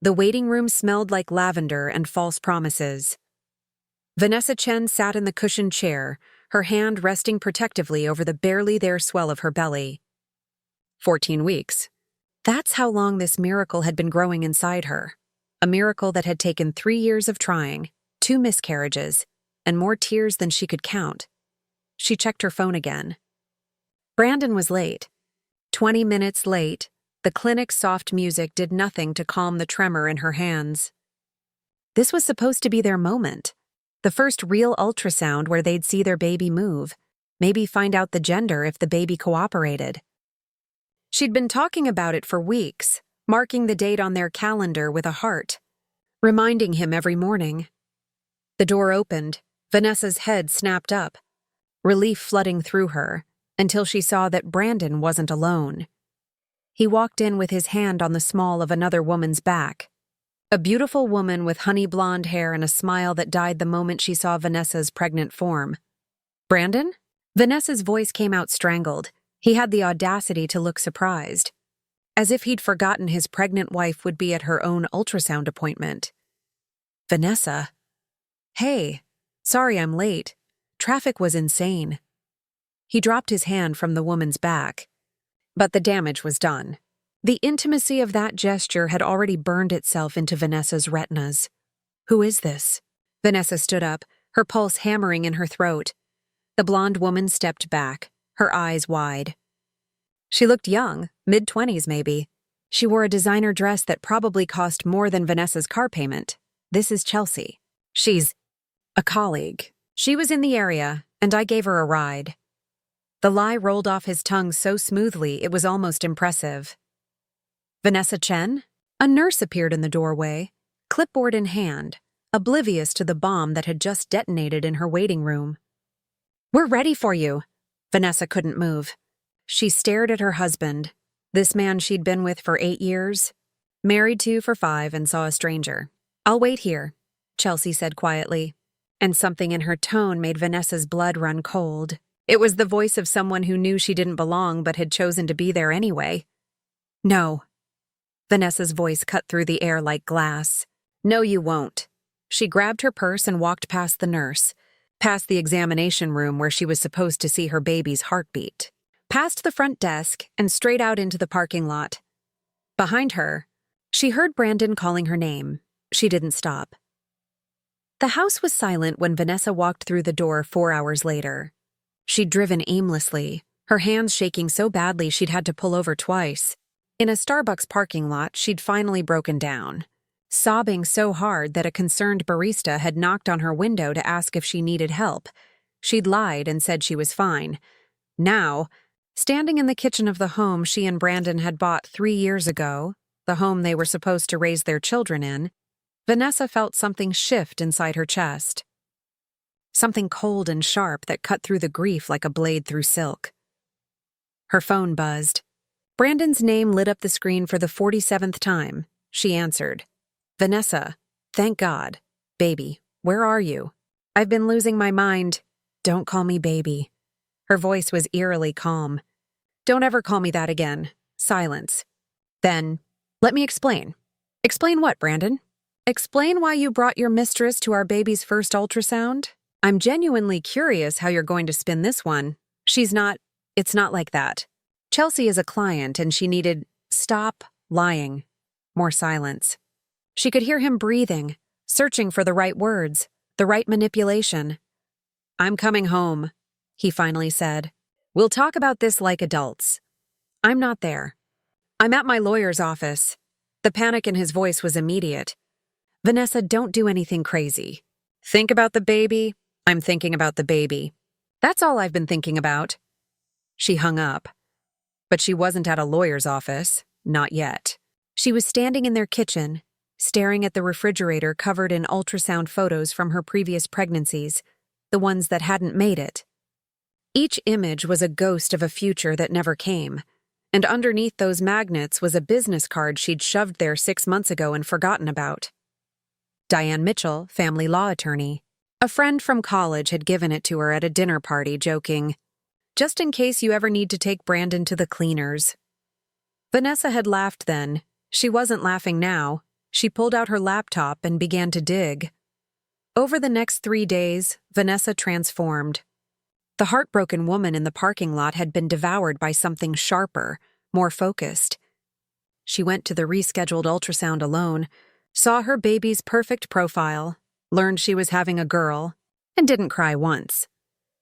The waiting room smelled like lavender and false promises. Vanessa Chen sat in the cushioned chair, her hand resting protectively over the barely there swell of her belly. 14 weeks. That's how long this miracle had been growing inside her. A miracle that had taken 3 years of trying, 2 miscarriages, and more tears than she could count. She checked her phone again. Brandon was late. 20 minutes late. The clinic's soft music did nothing to calm the tremor in her hands. This was supposed to be their moment. The first real ultrasound where they'd see their baby move, maybe find out the gender if the baby cooperated. She'd been talking about it for weeks, marking the date on their calendar with a heart, reminding him every morning. The door opened. Vanessa's head snapped up, relief flooding through her, until she saw that Brandon wasn't alone. He walked in with his hand on the small of another woman's back. A beautiful woman with honey blonde hair and a smile that died the moment she saw Vanessa's pregnant form. Brandon? Vanessa's voice came out strangled. He had the audacity to look surprised, as if he'd forgotten his pregnant wife would be at her own ultrasound appointment. Vanessa? Hey, sorry I'm late. Traffic was insane. He dropped his hand from the woman's back. But the damage was done. The intimacy of that gesture had already burned itself into Vanessa's retinas. Who is this? Vanessa stood up, her pulse hammering in her throat. The blonde woman stepped back, her eyes wide. She looked young, mid-20s maybe. She wore a designer dress that probably cost more than Vanessa's car payment. This is Chelsea. She's a colleague. She was in the area, and I gave her a ride. The lie rolled off his tongue so smoothly it was almost impressive. Vanessa Chen? A nurse appeared in the doorway, clipboard in hand, oblivious to the bomb that had just detonated in her waiting room. We're ready for you. Vanessa couldn't move. She stared at her husband, this man she'd been with for 8 years, married to for 5 and saw a stranger. I'll wait here, Chelsea said quietly, and something in her tone made Vanessa's blood run cold. It was the voice of someone who knew she didn't belong but had chosen to be there anyway. No. Vanessa's voice cut through the air like glass. No, you won't. She grabbed her purse and walked past the nurse, past the examination room where she was supposed to see her baby's heartbeat, past the front desk and straight out into the parking lot. Behind her, she heard Brandon calling her name. She didn't stop. The house was silent when Vanessa walked through the door 4 hours later. She'd driven aimlessly, her hands shaking so badly she'd had to pull over twice. In a Starbucks parking lot, she'd finally broken down, sobbing so hard that a concerned barista had knocked on her window to ask if she needed help. She'd lied and said she was fine. Now, standing in the kitchen of the home she and Brandon had bought 3 years ago, the home they were supposed to raise their children in, Vanessa felt something shift inside her chest. Something cold and sharp that cut through the grief like a blade through silk. Her phone buzzed. Brandon's name lit up the screen for the 47th time. She answered. Vanessa, thank God. Baby, where are you? I've been losing my mind. Don't call me baby. Her voice was eerily calm. Don't ever call me that again. Silence. Then, let me explain. Explain what, Brandon? Explain why you brought your mistress to our baby's first ultrasound? I'm genuinely curious how you're going to spin this one. It's not like that. Chelsea is a client and she needed, stop lying. More silence. She could hear him breathing, searching for the right words, the right manipulation. I'm coming home, he finally said. We'll talk about this like adults. I'm not there. I'm at my lawyer's office. The panic in his voice was immediate. Vanessa, don't do anything crazy. Think about the baby. I'm thinking about the baby. That's all I've been thinking about. She hung up. But she wasn't at a lawyer's office, not yet. She was standing in their kitchen, staring at the refrigerator covered in ultrasound photos from her previous pregnancies, the ones that hadn't made it. Each image was a ghost of a future that never came, and underneath those magnets was a business card she'd shoved there 6 months ago and forgotten about. Diane Mitchell, family law attorney. A friend from college had given it to her at a dinner party, joking, just in case you ever need to take Brandon to the cleaners. Vanessa had laughed then. She wasn't laughing now. She pulled out her laptop and began to dig. Over the next 3 days, Vanessa transformed. The heartbroken woman in the parking lot had been devoured by something sharper, more focused. She went to the rescheduled ultrasound alone, saw her baby's perfect profile, learned she was having a girl, and didn't cry once.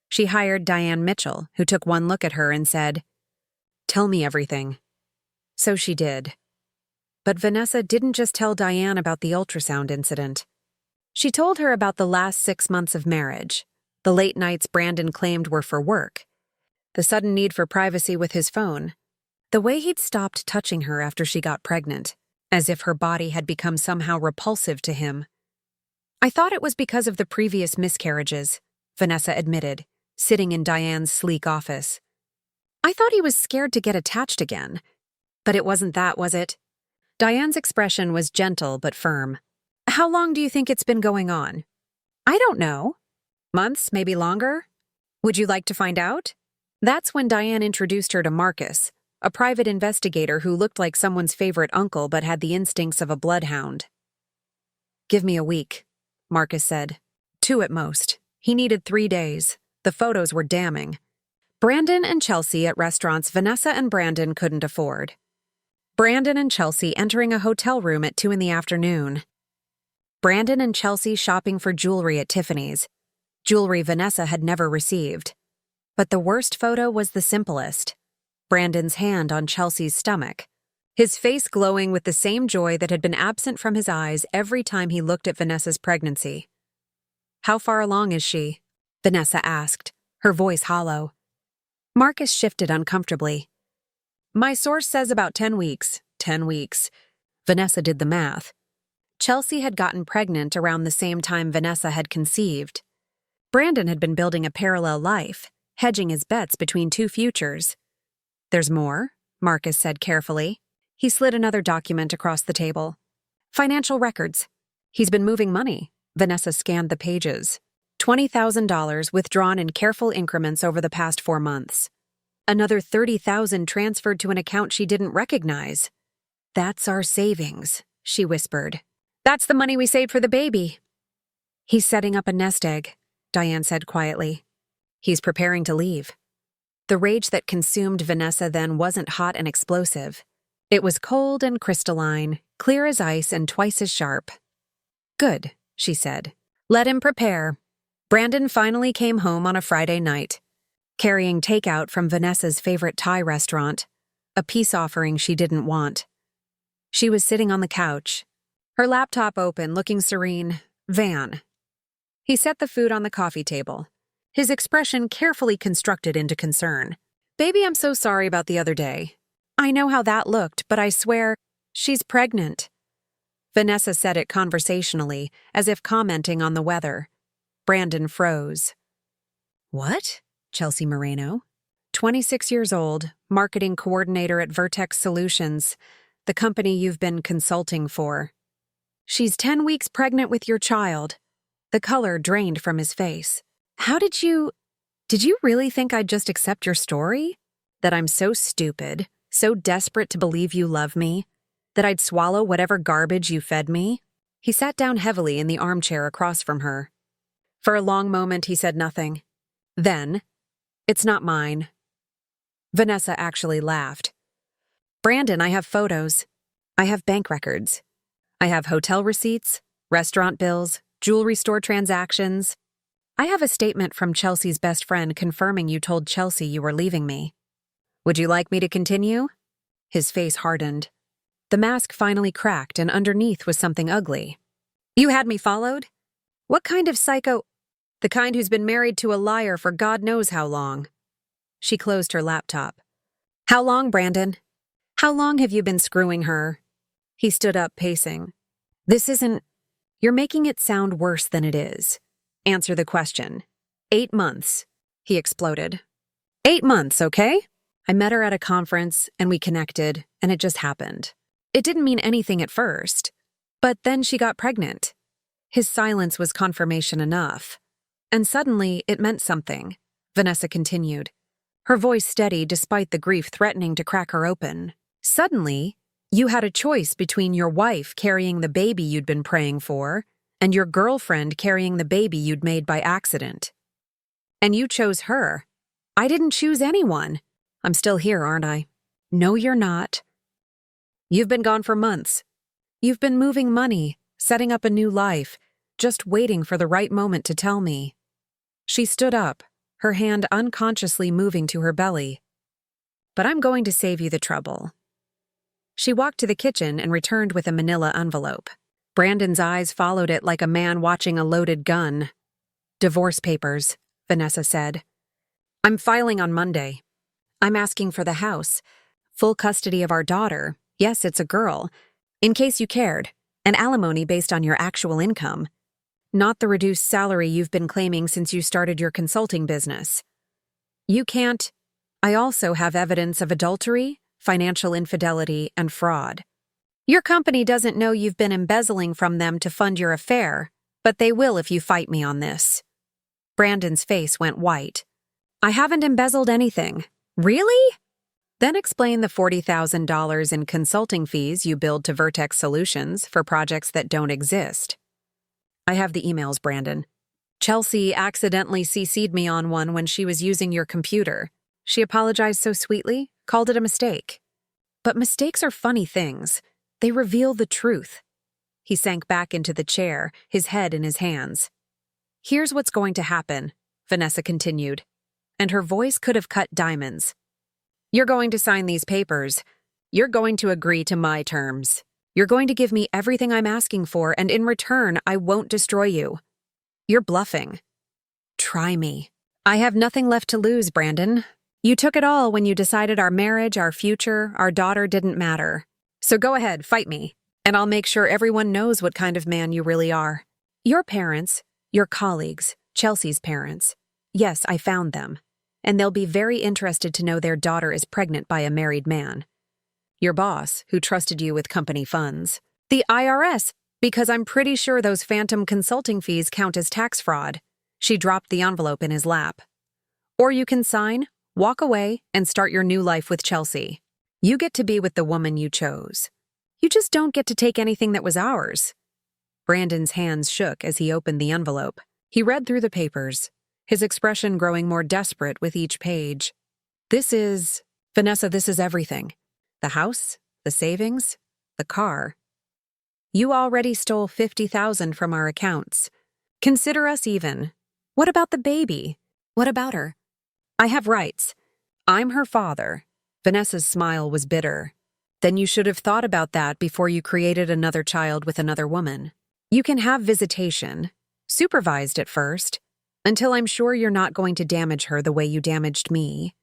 She hired Diane Mitchell, who took one look at her and said, "Tell me everything." So she did. But Vanessa didn't just tell Diane about the ultrasound incident. She told her about the last 6 months of marriage, the late nights Brandon claimed were for work, the sudden need for privacy with his phone, the way he'd stopped touching her after she got pregnant, as if her body had become somehow repulsive to him. "I thought it was because of the previous miscarriages," Vanessa admitted, sitting in Diane's sleek office. "I thought he was scared to get attached again. But it wasn't that, was it?" Diane's expression was gentle but firm. "How long do you think it's been going on?" "I don't know. Months, maybe longer? Would you like to find out?" That's when Diane introduced her to Marcus, a private investigator who looked like someone's favorite uncle but had the instincts of a bloodhound. "Give me a week," Marcus said. 2 at most. He needed 3 days. The photos were damning. Brandon and Chelsea at restaurants Vanessa and Brandon couldn't afford. Brandon and Chelsea entering a hotel room at 2 in the afternoon. Brandon and Chelsea shopping for jewelry at Tiffany's. Jewelry Vanessa had never received. But the worst photo was the simplest. Brandon's hand on Chelsea's stomach, his face glowing with the same joy that had been absent from his eyes every time he looked at Vanessa's pregnancy. "How far along is she?" Vanessa asked, her voice hollow. Marcus shifted uncomfortably. "My source says about 10 weeks. 10 weeks. Vanessa did the math. Chelsea had gotten pregnant around the same time Vanessa had conceived. Brandon had been building a parallel life, hedging his bets between 2 futures. "There's more," Marcus said carefully. He slid another document across the table. "Financial records. He's been moving money." Vanessa scanned the pages. $20,000 withdrawn in careful increments over the past 4 months. Another $30,000 transferred to an account she didn't recognize. "That's our savings," she whispered. "That's the money we saved for the baby." "He's setting up a nest egg," Diane said quietly. "He's preparing to leave." The rage that consumed Vanessa then wasn't hot and explosive. It was cold and crystalline, clear as ice and twice as sharp. "Good," she said. "Let him prepare." Brandon finally came home on a Friday night, carrying takeout from Vanessa's favorite Thai restaurant, a peace offering she didn't want. She was sitting on the couch, her laptop open, looking serene. "Van." He set the food on the coffee table, his expression carefully constructed into concern. "Baby, I'm so sorry about the other day. I know how that looked, but I swear, she's pregnant." Vanessa said it conversationally, as if commenting on the weather. Brandon froze. "What?" Chelsea Moreno, 26 years old, marketing coordinator at Vertex Solutions, the company you've been consulting for. "She's 10 weeks pregnant with your child." The color drained from his face. Did you really think I'd just accept your story? That I'm so stupid, so desperate to believe you love me, that I'd swallow whatever garbage you fed me?" He sat down heavily in the armchair across from her. For a long moment he said nothing. Then, "It's not mine." Vanessa actually laughed. "Brandon, I have photos. I have bank records. I have hotel receipts, restaurant bills, jewelry store transactions. I have a statement from Chelsea's best friend confirming you told Chelsea you were leaving me. Would you like me to continue?" His face hardened. The mask finally cracked, and underneath was something ugly. "You had me followed? What kind of psycho—" "The kind who's been married to a liar for God knows how long." She closed her laptop. "How long, Brandon? How long have you been screwing her?" He stood up, pacing. "This isn't— You're making it sound worse than it is. Answer the question." 8 months, he exploded. 8 months, okay? I met her at a conference, and we connected, and it just happened. It didn't mean anything at first, but then she got pregnant. His silence was confirmation enough. And suddenly, it meant something, Vanessa continued, her voice steady despite the grief threatening to crack her open. Suddenly, You had a choice between your wife carrying the baby you'd been praying for and your girlfriend carrying the baby you'd made by accident. And you chose her. I didn't choose anyone. I'm still here, aren't I? No, you're not. You've been gone for months. You've been moving money, setting up a new life, just waiting for the right moment to tell me. She stood up, her hand unconsciously moving to her belly. But I'm going to save you the trouble. She walked to the kitchen and returned with a manila envelope. Brandon's eyes followed it like a man watching a loaded gun. Divorce papers, Vanessa said. I'm filing on Monday. I'm asking for the house, full custody of our daughter. Yes, it's a girl. In case you cared, an alimony based on your actual income, not the reduced salary you've been claiming since you started your consulting business. You can't. I also have evidence of adultery, financial infidelity, and fraud. Your company doesn't know you've been embezzling from them to fund your affair, but they will if you fight me on this. Brandon's face went white. I haven't embezzled anything. Really? Then explain the $40,000 in consulting fees you billed to Vertex Solutions for projects that don't exist. I have the emails, Brandon. Chelsea accidentally CC'd me on one when she was using your computer. She apologized so sweetly, called it a mistake. But mistakes are funny things. They reveal the truth. He sank back into the chair, his head in his hands. Here's what's going to happen, Vanessa continued, and her voice could have cut diamonds. You're going to sign these papers. You're going to agree to my terms. You're going to give me everything I'm asking for, and in return, I won't destroy you. You're bluffing. Try me. I have nothing left to lose, Brandon. You took it all when you decided our marriage, our future, our daughter didn't matter. So go ahead, fight me, and I'll make sure everyone knows what kind of man you really are. Your parents, your colleagues, Chelsea's parents. Yes, I found them. And they'll be very interested to know their daughter is pregnant by a married man. Your boss, who trusted you with company funds. The IRS, because I'm pretty sure those phantom consulting fees count as tax fraud. She dropped the envelope in his lap. Or you can sign, walk away, and start your new life with Chelsea. You get to be with the woman you chose. You just don't get to take anything that was ours. Brandon's hands shook as he opened the envelope. He read through the papers, his expression growing more desperate with each page. Vanessa, this is everything. The house, the savings, the car. You already stole $50,000 from our accounts. Consider us even. What about the baby? What about her? I have rights. I'm her father. Vanessa's smile was bitter. Then you should have thought about that before you created another child with another woman. You can have visitation, supervised at first, until I'm sure you're not going to damage her the way you damaged me.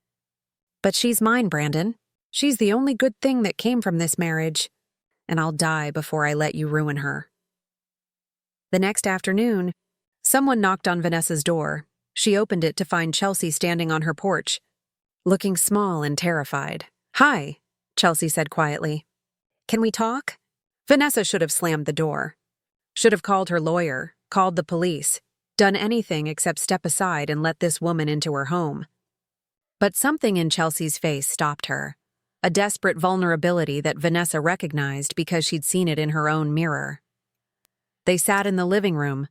But she's mine, Brandon. She's the only good thing that came from this marriage, and I'll die before I let you ruin her. The next afternoon, someone knocked on Vanessa's door. She opened it to find Chelsea standing on her porch, looking small and terrified. Hi, Chelsea said quietly. Can we talk? Vanessa should have slammed the door. Should have called her lawyer, called the police, done anything except step aside and let this woman into her home. But something in Chelsea's face stopped her. A desperate vulnerability that Vanessa recognized because she'd seen it in her own mirror. They sat in the living room,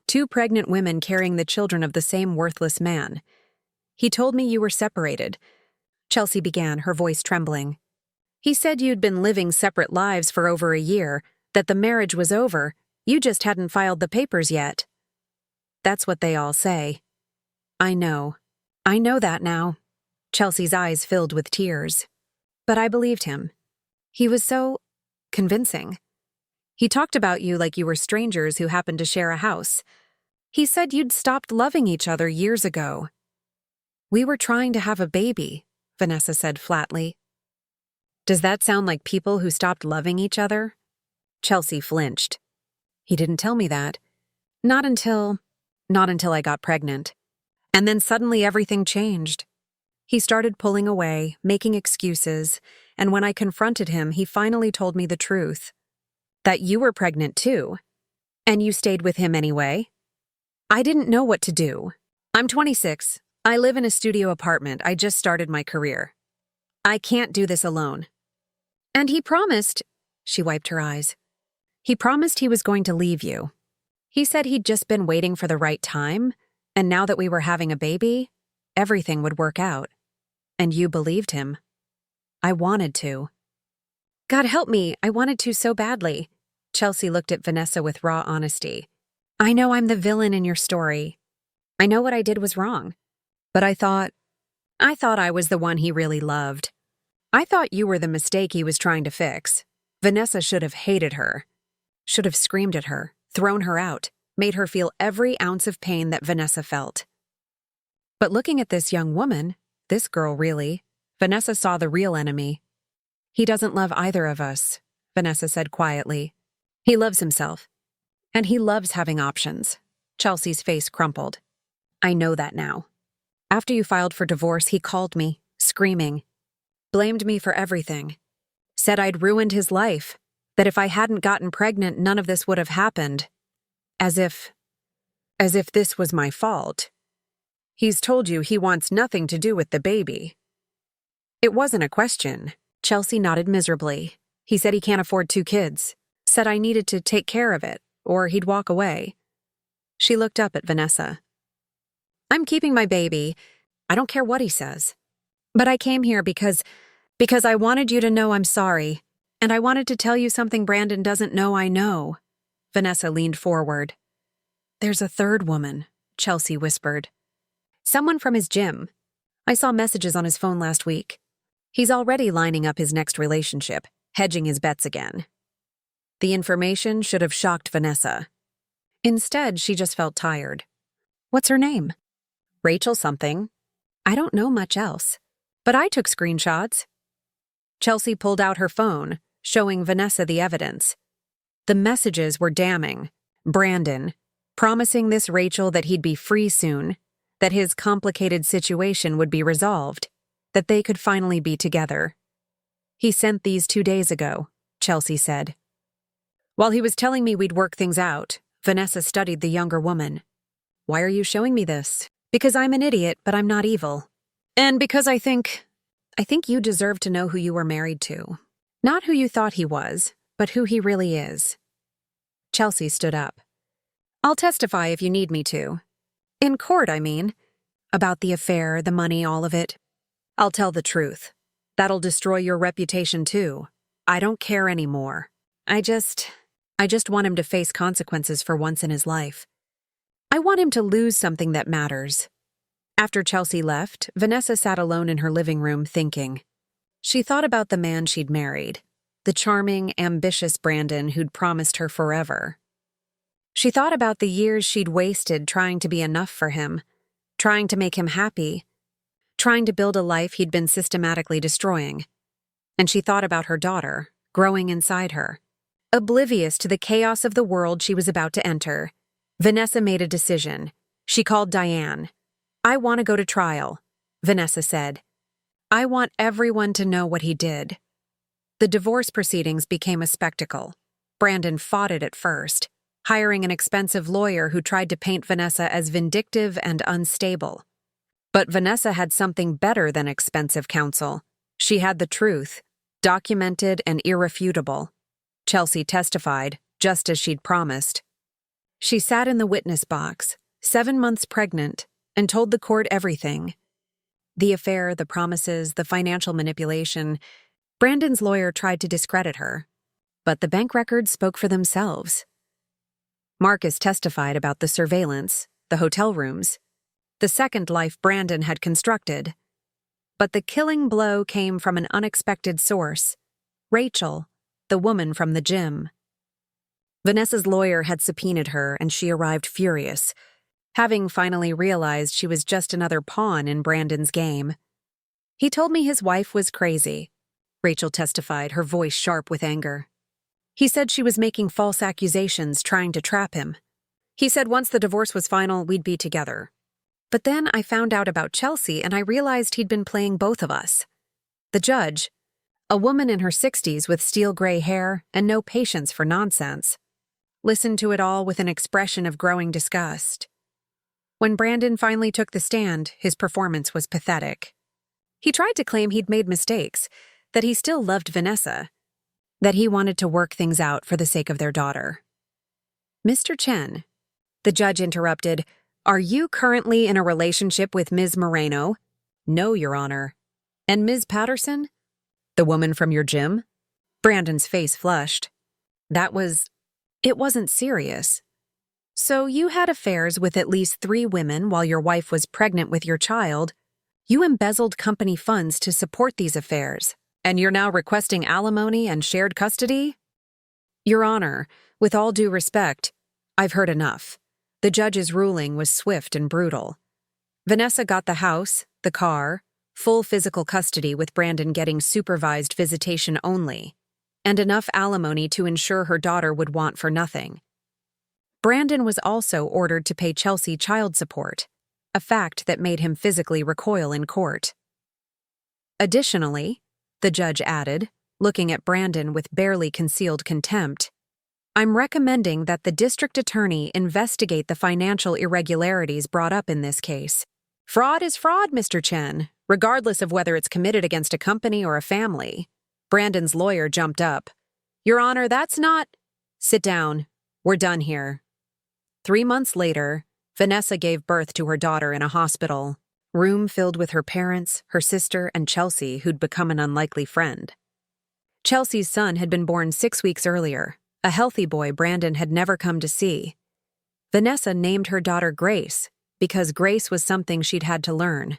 two pregnant women carrying the children of the same worthless man. He told me you were separated, Chelsea began, her voice trembling. He said you'd been living separate lives for over a year, that the marriage was over, you just hadn't filed the papers yet. That's what they all say. I know that now. Chelsea's eyes filled with tears. But I believed him. He was so convincing. He talked about you like you were strangers who happened to share a house. He said you'd stopped loving each other years ago. We were trying to have a baby, Vanessa said flatly. Does that sound like people who stopped loving each other? Chelsea flinched. He didn't tell me that. Not until I got pregnant. And then suddenly everything changed. He started pulling away, making excuses, and when I confronted him, he finally told me the truth. That you were pregnant too. And you stayed with him anyway. I didn't know what to do. I'm 26. I live in a studio apartment. I just started my career. I can't do this alone. And he promised, she wiped her eyes. He promised he was going to leave you. He said he'd just been waiting for the right time, and now that we were having a baby, everything would work out. And you believed him. I wanted to. God help me, I wanted to so badly. Chelsea looked at Vanessa with raw honesty. I know I'm the villain in your story. I know what I did was wrong. But I thought I was the one he really loved. I thought you were the mistake he was trying to fix. Vanessa should have hated her. Should have screamed at her, thrown her out, made her feel every ounce of pain that Vanessa felt. But looking at this young woman, this girl really, Vanessa saw the real enemy. He doesn't love either of us, Vanessa said quietly. He loves himself. And he loves having options. Chelsea's face crumpled. I know that now. After you filed for divorce, he called me, screaming. Blamed me for everything. Said I'd ruined his life. That if I hadn't gotten pregnant, none of this would have happened. As if this was my fault. He's told you he wants nothing to do with the baby. It wasn't a question. Chelsea nodded miserably. He said he can't afford 2 kids. Said I needed to take care of it, or he'd walk away. She looked up at Vanessa. I'm keeping my baby. I don't care what he says. But I came here because I wanted you to know I'm sorry, and I wanted to tell you something Brandon doesn't know I know. Vanessa leaned forward. There's a third woman, Chelsea whispered. Someone from his gym. I saw messages on his phone last week. He's already lining up his next relationship, hedging his bets again. The information should have shocked Vanessa. Instead, she just felt tired. What's her name? Rachel something. I don't know much else, but I took screenshots. Chelsea pulled out her phone, showing Vanessa the evidence. The messages were damning. Brandon, promising this Rachel that he'd be free soon, that his complicated situation would be resolved, that they could finally be together. He sent these 2 days ago, Chelsea said. While he was telling me we'd work things out, Vanessa studied the younger woman. Why are you showing me this? Because I'm an idiot, but I'm not evil. And because I think you deserve to know who you were married to. Not who you thought he was, but who he really is. Chelsea stood up. I'll testify if you need me to. In court, I mean. About the affair, the money, all of it. I'll tell the truth. That'll destroy your reputation too. I don't care anymore. I just want him to face consequences for once in his life. I want him to lose something that matters. After Chelsea left, Vanessa sat alone in her living room thinking. She thought about the man she'd married, the charming, ambitious Brandon who'd promised her forever. She thought about the years she'd wasted trying to be enough for him, trying to make him happy, trying to build a life he'd been systematically destroying. And she thought about her daughter, growing inside her. Oblivious to the chaos of the world she was about to enter, Vanessa made a decision. She called Diane. I want to go to trial, Vanessa said. I want everyone to know what he did. The divorce proceedings became a spectacle. Brandon fought it at first, hiring an expensive lawyer who tried to paint Vanessa as vindictive and unstable. But Vanessa had something better than expensive counsel. She had the truth, documented and irrefutable. Chelsea testified, just as she'd promised. She sat in the witness box, 7 months pregnant, and told the court everything. The affair, the promises, the financial manipulation. Brandon's lawyer tried to discredit her, but the bank records spoke for themselves. Marcus testified about the surveillance, the hotel rooms, the second life Brandon had constructed. But the killing blow came from an unexpected source, Rachel, the woman from the gym. Vanessa's lawyer had subpoenaed her, and she arrived furious, having finally realized she was just another pawn in Brandon's game. He told me his wife was crazy, Rachel testified, her voice sharp with anger. He said she was making false accusations, trying to trap him. He said once the divorce was final, we'd be together. But then I found out about Chelsea, and I realized he'd been playing both of us. The judge, a woman in her 60s with steel gray hair and no patience for nonsense, listened to it all with an expression of growing disgust. When Brandon finally took the stand, his performance was pathetic. He tried to claim he'd made mistakes, that he still loved Vanessa, that he wanted to work things out for the sake of their daughter. "Mr. Chen," the judge interrupted, "are you currently in a relationship with Ms. Moreno?" "No, Your Honor." "And Ms. Patterson?" "The woman from your gym?" Brandon's face flushed. It wasn't serious. "So you had affairs with at least 3 women while your wife was pregnant with your child. You embezzled company funds to support these affairs, and you're now requesting alimony and shared custody?" "Your Honor, with all due respect, I've heard enough." The judge's ruling was swift and brutal. Vanessa got the house, the car, full physical custody with Brandon getting supervised visitation only, and enough alimony to ensure her daughter would want for nothing. Brandon was also ordered to pay Chelsea child support, a fact that made him physically recoil in court. Additionally, the judge added, looking at Brandon with barely concealed contempt, "I'm recommending that the district attorney investigate the financial irregularities brought up in this case. Fraud is fraud, Mr. Chen, regardless of whether it's committed against a company or a family." Brandon's lawyer jumped up. "Your Honor, that's not—" "Sit down. We're done here." 3 months later, Vanessa gave birth to her daughter in a hospital, room filled with her parents, her sister, and Chelsea, who'd become an unlikely friend. Chelsea's son had been born 6 weeks earlier, a healthy boy Brandon had never come to see. Vanessa named her daughter Grace because grace was something she'd had to learn.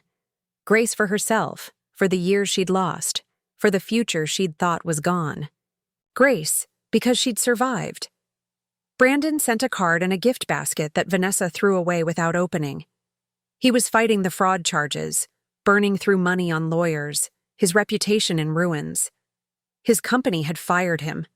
Grace for herself, for the years she'd lost, for the future she'd thought was gone. Grace because she'd survived. Brandon sent a card and a gift basket that Vanessa threw away without opening. He was fighting the fraud charges, burning through money on lawyers, his reputation in ruins. His company had fired him.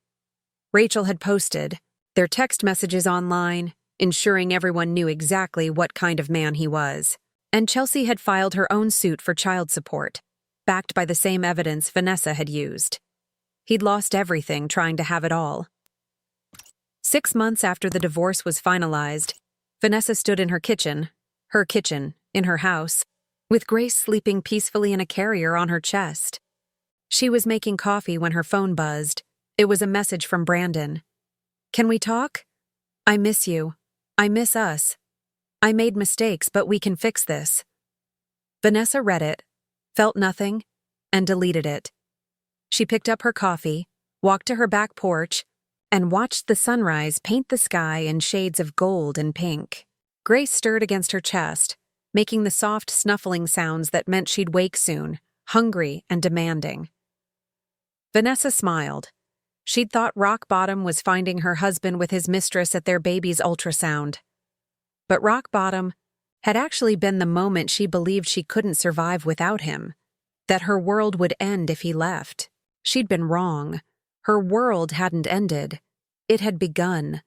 Rachel had posted their text messages online, ensuring everyone knew exactly what kind of man he was. And Chelsea had filed her own suit for child support, backed by the same evidence Vanessa had used. He'd lost everything trying to have it all. 6 months after the divorce was finalized, Vanessa stood in her kitchen, in her house, with Grace sleeping peacefully in a carrier on her chest. She was making coffee when her phone buzzed. It was a message from Brandon. "Can we talk? I miss you. I miss us. I made mistakes, but we can fix this." Vanessa read it, felt nothing, and deleted it. She picked up her coffee, walked to her back porch, and watched the sunrise paint the sky in shades of gold and pink. Grace stirred against her chest, making the soft snuffling sounds that meant she'd wake soon, hungry and demanding. Vanessa smiled. She'd thought rock bottom was finding her husband with his mistress at their baby's ultrasound. But rock bottom had actually been the moment she believed she couldn't survive without him, that her world would end if he left. She'd been wrong. Her world hadn't ended. It had begun.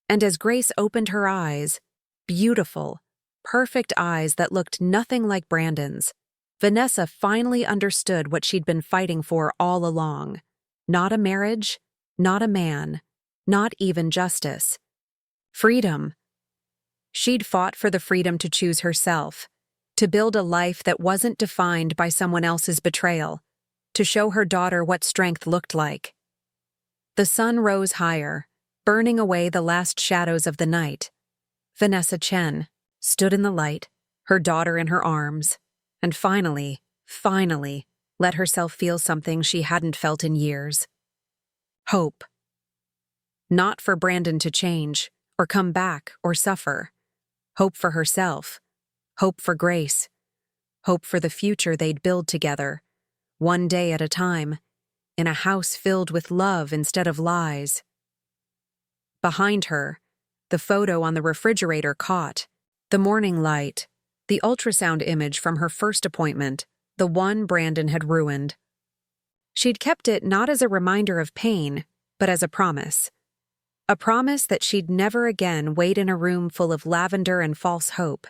And as Grace opened her eyes, beautiful, perfect eyes that looked nothing like Brandon's, Vanessa finally understood what she'd been fighting for all along. Not a marriage, not a man, not even justice. Freedom. She'd fought for the freedom to choose herself, to build a life that wasn't defined by someone else's betrayal, to show her daughter what strength looked like. The sun rose higher, burning away the last shadows of the night. Vanessa Chen stood in the light, her daughter in her arms, and finally let herself feel something she hadn't felt in years. Hope. Not for Brandon to change, or come back, or suffer. Hope for herself. Hope for Grace. Hope for the future they'd build together, one day at a time, in a house filled with love instead of lies. Behind her, the photo on the refrigerator caught, the morning light, the ultrasound image from her first appointment, the one Brandon had ruined. She'd kept it not as a reminder of pain, but as a promise. A promise that she'd never again wait in a room full of lavender and false hope.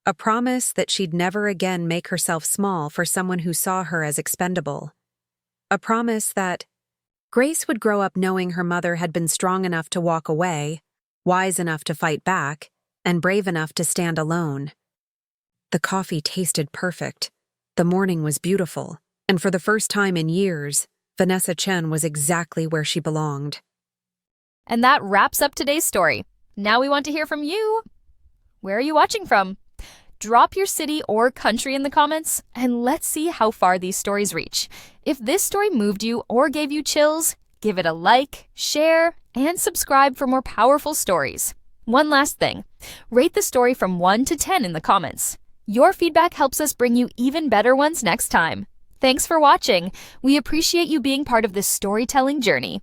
A promise that she'd never again make herself small for someone who saw her as expendable. A promise that Grace would grow up knowing her mother had been strong enough to walk away, wise enough to fight back, and brave enough to stand alone. The coffee tasted perfect. The morning was beautiful, and for the first time in years, Vanessa Chen was exactly where she belonged. And that wraps up today's story. Now we want to hear from you. Where are you watching from? Drop your city or country in the comments, and let's see how far these stories reach. If this story moved you or gave you chills, give it a like, share, and subscribe for more powerful stories. One last thing, rate the story from 1 to 10 in the comments. Your feedback helps us bring you even better ones next time. Thanks for watching. We appreciate you being part of this storytelling journey.